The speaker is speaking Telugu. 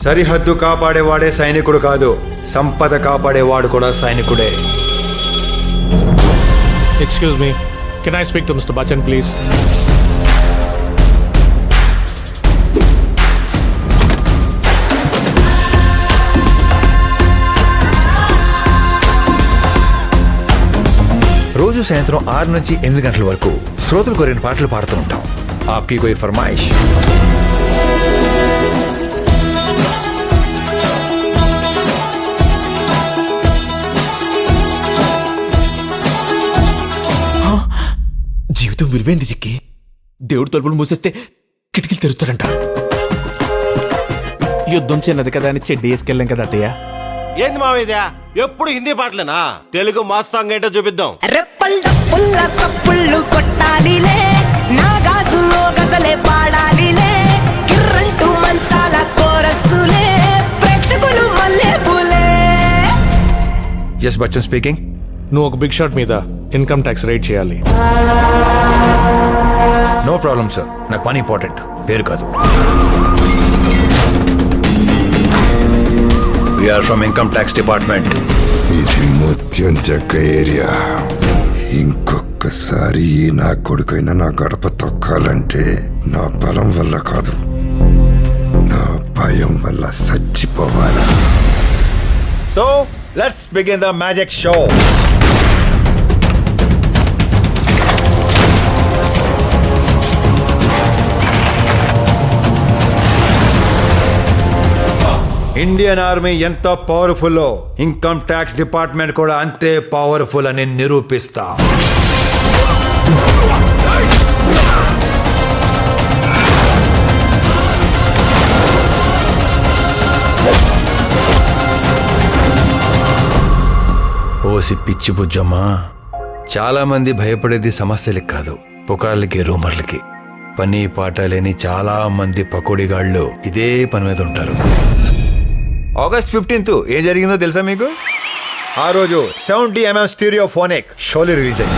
సరిహద్దు కాపాడేవాడే సైనికుడు కాదు, సంపద కాపాడేవాడు కూడా సైనికుడే. Excuse me. Can I speak to Mr. Bachchan, please? రోజు సాయంత్రం 6 నుంచి 8 గంటల వరకు శ్రోతలు కోరిన పాటలు పాడుతూ ఉంటాం. ఆప్కి కోయి ఫర్మాయిష్? జీవితం విలువైంది చిక్కి. దేవుడు తలుపులు మూసేస్తే కిటికీలు తెరుస్తారంట. యుద్ధం చిన్నది కదా అని చెడ్డి వేసుకెళ్ళాం కదా అత్తయ్య. ఏంది మావేదా ఎప్పుడు హిందీ పాటలేనా? తెలుగు మాస్ సాంగ్ ఏంటో చూపిద్దాం. రెప్పల్లా సప్పుళ్ళు కొట్టాలిలే, నా గాజులో గజలే పాడాలిలే, కిర్రంటూ మంచాల కోరస్సులే, ప్రేక్షకులు మల్లె పూలే. Yes Bachchan speaking. నువ్వు ఒక బిగ్ షాట్ మీద ఇన్కమ్ ట్యాక్స్ రైడ్ చేయాలి. నో ప్రాబ్లం సార్, నాకు పని ఇంపార్టెంట్, పేరు కాదు. We are from income tax department. ఇది ముత్యం చెక్క ఏరియా. ఇంకొకసారి నా కొడుకైనా నా గడప తొక్కాలంటే నా బలం వల్ల కాదు, నా భయం వల్ల చచ్చిపోవాలి. So let's begin the magic show. Indian army ఎంత పవర్ఫుల్, ఇన్కమ్ ట్యాక్స్ డిపార్ట్మెంట్ కూడా అంతే పవర్ఫుల్ అని నిరూపిస్తా. ఓసి పిచ్చి బుజ్జమ్మా, చాలా మంది భయపడేది సమస్యలకి కాదు, పుకార్లకి, రూమర్లకి. పని పాట లేని చాలా మంది పకోడీగాళ్ళు ఇదే పని మీద ఉంటారు. ఆగస్ట్ 15th ఏం జరిగిందో తెలుసా మీకు? ఆ రోజు 70mm స్టీరియోఫోనిక్ షోలు రిలీజ్ అయింది.